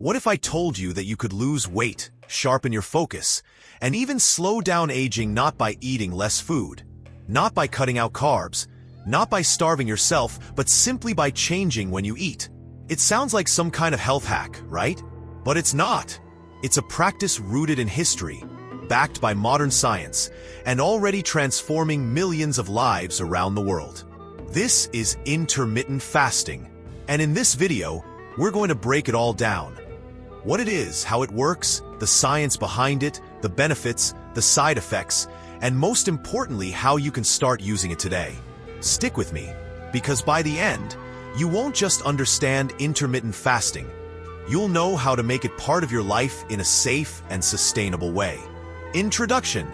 What if I told you that you could lose weight, sharpen your focus, and even slow down aging not by eating less food, not by cutting out carbs, not by starving yourself, but simply by changing when you eat? It sounds like some kind of health hack, right? But it's not. It's a practice rooted in history, backed by modern science, and already transforming millions of lives around the world. This is intermittent fasting, and in this video, we're going to break it all down. What it is, how it works, the science behind it, the benefits, the side effects, and most importantly, how you can start using it today. Stick with me, because by the end, you won't just understand intermittent fasting. You'll know how to make it part of your life in a safe and sustainable way. Introduction.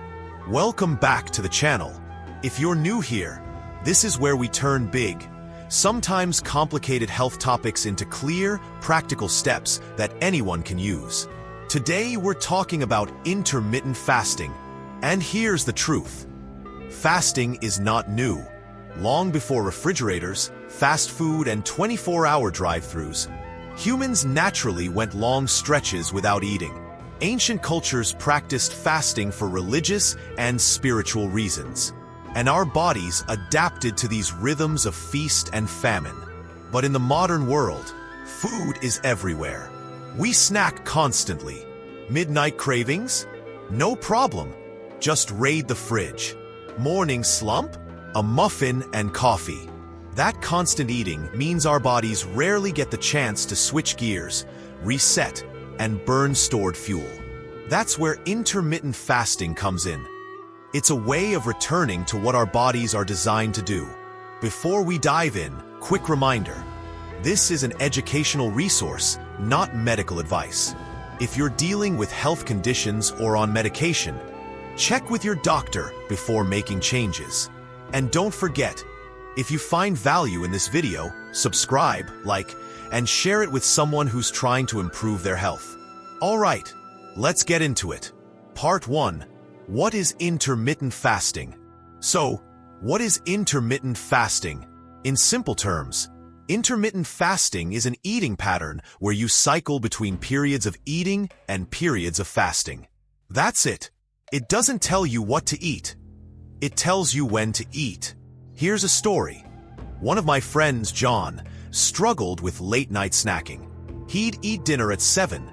Welcome back to the channel. If you're new here, this is where we turn big, sometimes complicated health topics into clear, practical steps that anyone can use. Today, we're talking about intermittent fasting. And here's the truth. Fasting is not new. Long before refrigerators, fast food, and 24-hour drive-thrus, humans naturally went long stretches without eating. Ancient cultures practiced fasting for religious and spiritual reasons, and our bodies adapted to these rhythms of feast and famine. But in the modern world, food is everywhere. We snack constantly. Midnight cravings? No problem. Just raid the fridge. Morning slump? A muffin and coffee. That constant eating means our bodies rarely get the chance to switch gears, reset, and burn stored fuel. That's where intermittent fasting comes in. It's a way of returning to what our bodies are designed to do. Before we dive in, quick reminder. This is an educational resource, not medical advice. If you're dealing with health conditions or on medication, check with your doctor before making changes. And don't forget, if you find value in this video, subscribe, like, and share it with someone who's trying to improve their health. All right, let's get into it. Part 1. What is intermittent fasting? So, what is intermittent fasting? In simple terms, intermittent fasting is an eating pattern where you cycle between periods of eating and periods of fasting. That's it. It doesn't tell you what to eat. It tells you when to eat. Here's a story. One of my friends, John, struggled with late-night snacking. He'd eat dinner at 7,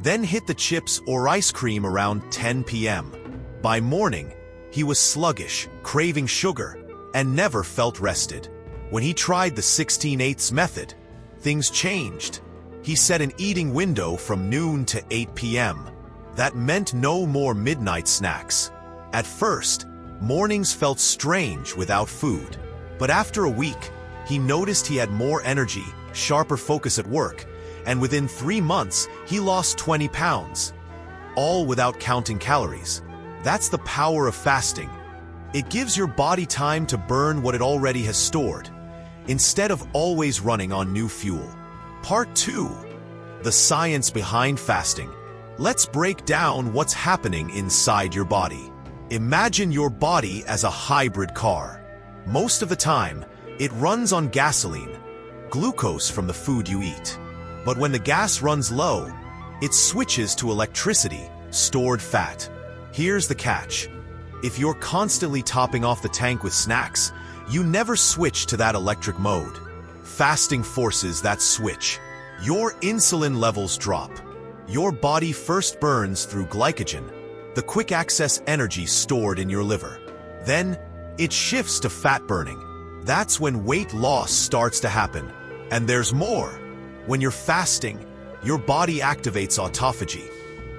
then hit the chips or ice cream around 10 p.m. By morning, he was sluggish, craving sugar, and never felt rested. When he tried the 16/8 method, things changed. He set an eating window from noon to 8 p.m. That meant no more midnight snacks. At first, mornings felt strange without food. But after a week, he noticed he had more energy, sharper focus at work, and within 3 months, he lost 20 pounds. All without counting calories. That's the power of fasting. It gives your body time to burn what it already has stored, instead of always running on new fuel. Part 2. The science behind fasting. Let's break down what's happening inside your body. Imagine your body as a hybrid car. Most of the time, it runs on gasoline, glucose from the food you eat. But when the gas runs low, it switches to electricity, stored fat. Here's the catch. If you're constantly topping off the tank with snacks, you never switch to that electric mode. Fasting forces that switch. Your insulin levels drop. Your body first burns through glycogen, the quick-access energy stored in your liver. Then, it shifts to fat burning. That's when weight loss starts to happen. And there's more. When you're fasting, your body activates autophagy.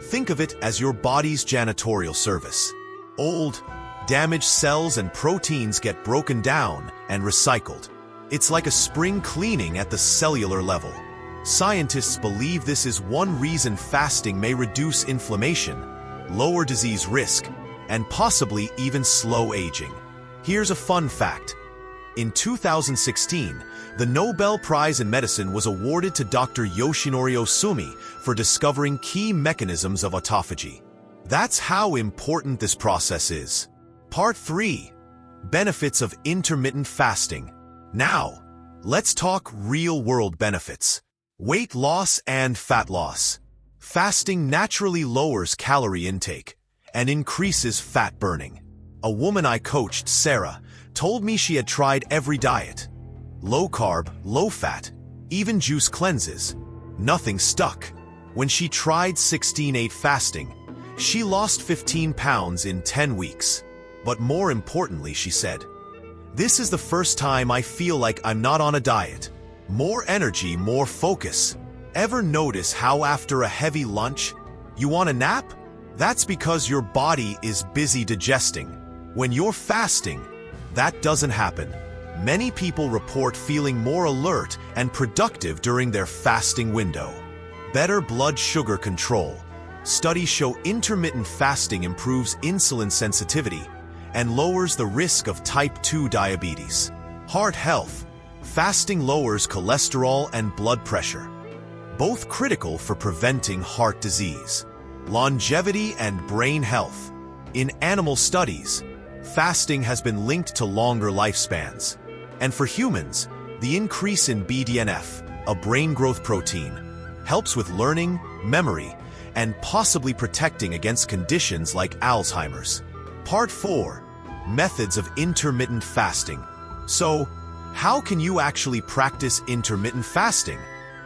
Think of it as your body's janitorial service. Old, damaged cells and proteins get broken down and recycled. It's like a spring cleaning at the cellular level. Scientists believe this is one reason fasting may reduce inflammation, lower disease risk, and possibly even slow aging. Here's a fun fact. In 2016, the Nobel Prize in Medicine was awarded to Dr. Yoshinori Ohsumi for discovering key mechanisms of autophagy. That's how important this process is. Part 3. Benefits of intermittent fasting. Now, let's talk real-world benefits. Weight loss and fat loss. Fasting naturally lowers calorie intake and increases fat burning. A woman I coached, Sarah, told me she had tried every diet. Low carb, low fat, even juice cleanses. Nothing stuck. When she tried 16/8 fasting, she lost 15 pounds in 10 weeks. But more importantly, she said, "This is the first time I feel like I'm not on a diet. More energy, more focus." Ever notice how after a heavy lunch, you want a nap? That's because your body is busy digesting. When you're fasting, that doesn't happen. Many people report feeling more alert and productive during their fasting window. Better blood sugar control. Studies show intermittent fasting improves insulin sensitivity and lowers the risk of type 2 diabetes. Heart health. Fasting lowers cholesterol and blood pressure, both critical for preventing heart disease. Longevity and brain health. In animal studies, fasting has been linked to longer lifespans. And for humans, the increase in BDNF, a brain growth protein, helps with learning, memory, and possibly protecting against conditions like Alzheimer's. Part 4. Methods of intermittent fasting. So, how can you actually practice intermittent fasting?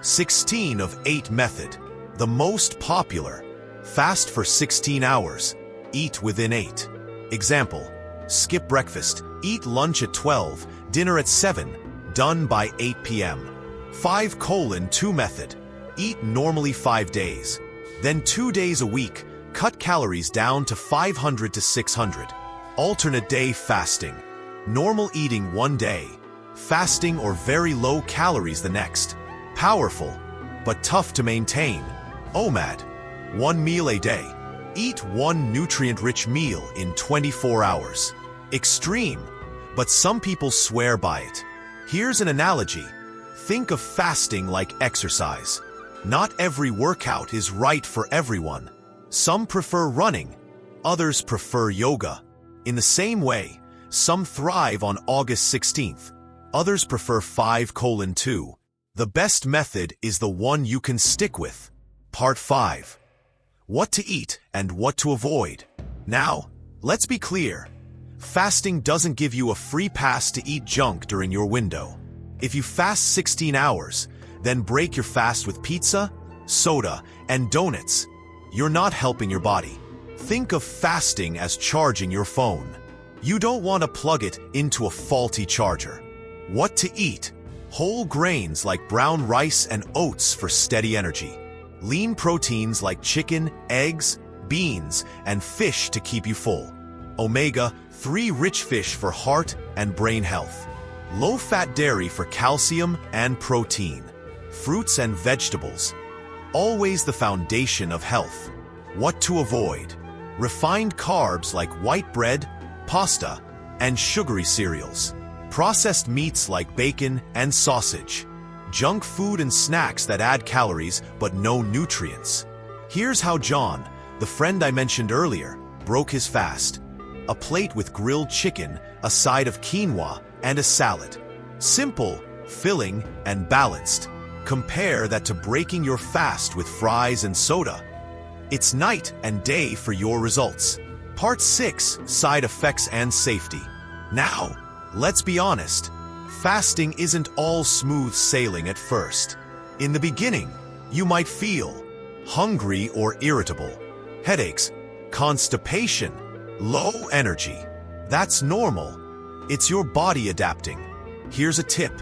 16 of 8 method. The most popular. Fast for 16 hours. Eat within 8. Example. Skip breakfast. Eat lunch at 12. Dinner at 7. Done by 8 p.m. 5:2 method. Eat normally 5 days. Then 2 days a week, cut calories down to 500 to 600. Alternate day fasting. Normal eating one day, fasting or very low calories the next. Powerful, but tough to maintain. OMAD. 1 meal a day. Eat 1 nutrient-rich meal in 24 hours. Extreme, but some people swear by it. Here's an analogy. Think of fasting like exercise. Not every workout is right for everyone. Some prefer running, others prefer yoga. In the same way, some thrive on August 16th, others prefer 5:2. The best method is the one you can stick with. Part 5. What to eat and what to avoid. Now, let's be clear. Fasting doesn't give you a free pass to eat junk during your window. If you fast 16 hours, then break your fast with pizza, soda, and donuts, you're not helping your body. Think of fasting as charging your phone. You don't want to plug it into a faulty charger. What to eat? Whole grains like brown rice and oats for steady energy. Lean proteins like chicken, eggs, beans, and fish to keep you full. Omega-3 rich fish for heart and brain health. Low-fat dairy for calcium and protein. Fruits and vegetables. Always the foundation of health. What to avoid? Refined carbs like white bread, pasta, and sugary cereals. Processed meats like bacon and sausage. Junk food and snacks that add calories but no nutrients. Here's how John, the friend I mentioned earlier, broke his fast. A plate with grilled chicken, a side of quinoa, and a salad. Simple, filling, and balanced. Compare that to breaking your fast with fries and soda. It's night and day for your results. Part 6. Side effects and safety. Now, let's be honest. Fasting isn't all smooth sailing at first. In the beginning, you might feel hungry or irritable, headaches, constipation, low energy. That's normal. It's your body adapting. Here's a tip.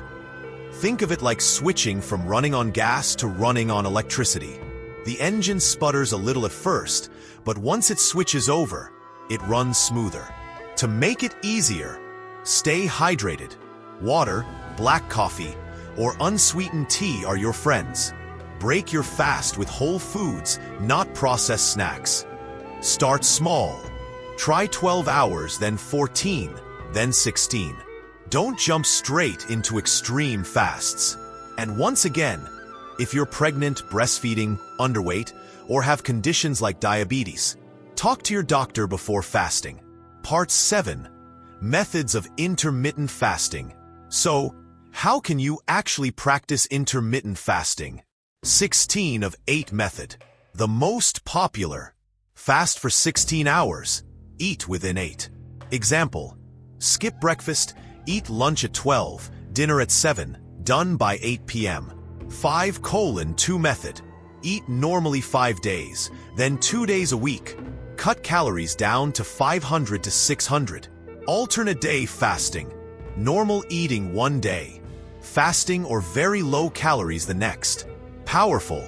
Think of it like switching from running on gas to running on electricity. The engine sputters a little at first, but once it switches over, it runs smoother. To make it easier, stay hydrated. Water, black coffee, or unsweetened tea are your friends. Break your fast with whole foods, not processed snacks. Start small. Try 12 hours, then 14, then 16. Don't jump straight into extreme fasts. And once again, if you're pregnant, breastfeeding, underweight, or have conditions like diabetes, talk to your doctor before fasting. Part 7. Methods of intermittent fasting. So, how can you actually practice intermittent fasting? 16 of 8 method. The most popular. Fast for 16 hours. Eat within 8. Example. Skip breakfast, eat lunch at 12, dinner at 7, done by 8 p.m. 5:2 method. Eat normally 5 days, then 2 days a week. Cut calories down to 500 to 600. Alternate day fasting. Normal eating one day. Fasting or very low calories the next. Powerful,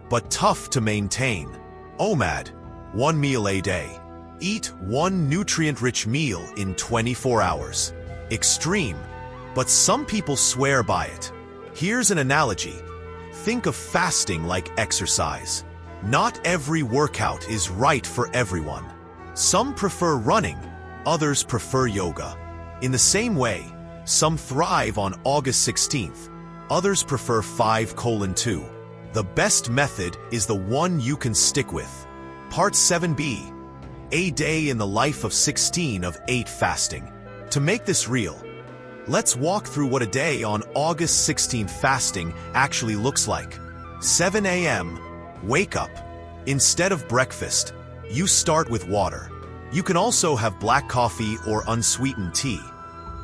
but tough to maintain. OMAD. 1 meal a day. Eat 1 nutrient-rich meal in 24 hours. Extreme, but some people swear by it. Here's an analogy. Think of fasting like exercise. Not every workout is right for everyone. Some prefer running, others prefer yoga. In the same way, some thrive on August 16th, others prefer 5:2. The best method is the one you can stick with. Part 7b. A day in the life of 16 of 8 fasting. To make this real, let's walk through what a day on August 16th fasting actually looks like. 7 a.m. Wake up. Instead of breakfast, you start with water. You can also have black coffee or unsweetened tea.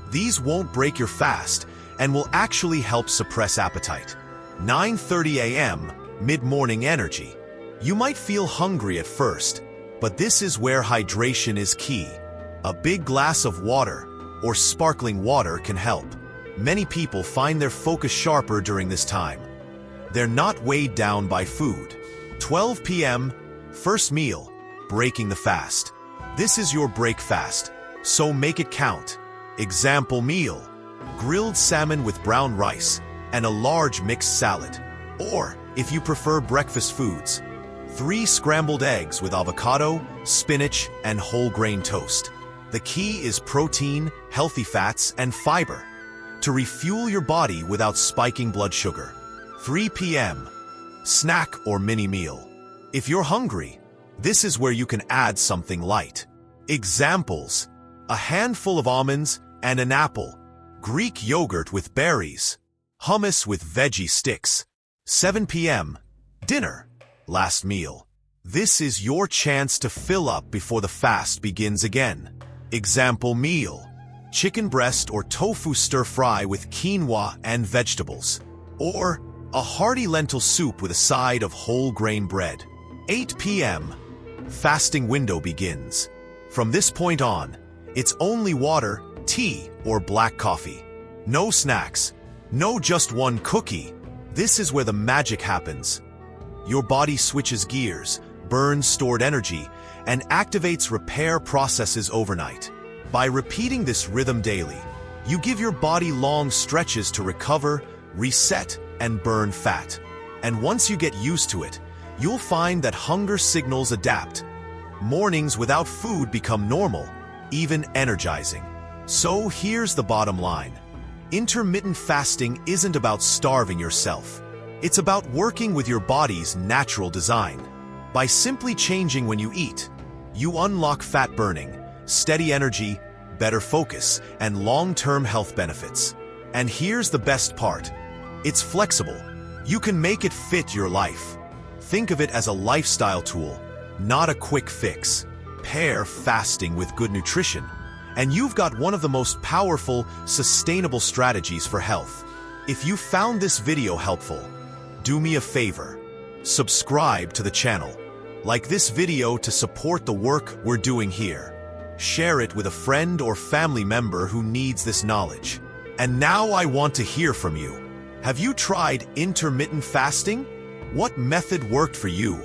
These won't break your fast and will actually help suppress appetite. 9:30 a.m. Mid-morning energy. You might feel hungry at first, but this is where hydration is key. A big glass of water or sparkling water can help. Many people find their focus sharper during this time. They're not weighed down by food. 12 p.m. First meal, breaking the fast. This is your break fast, so make it count. Example meal. Grilled salmon with brown rice and a large mixed salad. Or, if you prefer breakfast foods, 3 scrambled eggs with avocado, spinach, and whole grain toast. The key is protein, healthy fats, and fiber to refuel your body without spiking blood sugar. 3 p.m. Snack or mini meal. If you're hungry, this is where you can add something light. Examples. A handful of almonds and an apple. Greek yogurt with berries. Hummus with veggie sticks. 7 p.m. Dinner. Last meal. This is your chance to fill up before the fast begins again. Example meal. Chicken breast or tofu stir-fry with quinoa and vegetables. Or a hearty lentil soup with a side of whole grain bread. 8 p.m. Fasting window begins. From this point on, it's only water, tea, or black coffee. No snacks. No just one cookie. This is where the magic happens. Your body switches gears, burns stored energy, and activates repair processes overnight. By repeating this rhythm daily, you give your body long stretches to recover, reset, and burn fat. And once you get used to it, you'll find that hunger signals adapt. Mornings without food become normal, even energizing. So here's the bottom line. Intermittent fasting isn't about starving yourself. It's about working with your body's natural design. By simply changing when you eat, you unlock fat burning, steady energy, better focus, and long-term health benefits. And here's the best part. It's flexible. You can make it fit your life. Think of it as a lifestyle tool, not a quick fix. Pair fasting with good nutrition, and you've got one of the most powerful, sustainable strategies for health. If you found this video helpful, do me a favor. Subscribe to the channel. Like this video to support the work we're doing here. Share it with a friend or family member who needs this knowledge. And now I want to hear from you. Have you tried intermittent fasting? What method worked for you?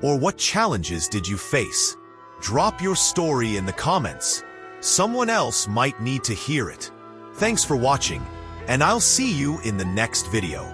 Or what challenges did you face? Drop your story in the comments. Someone else might need to hear it. Thanks for watching, and I'll see you in the next video.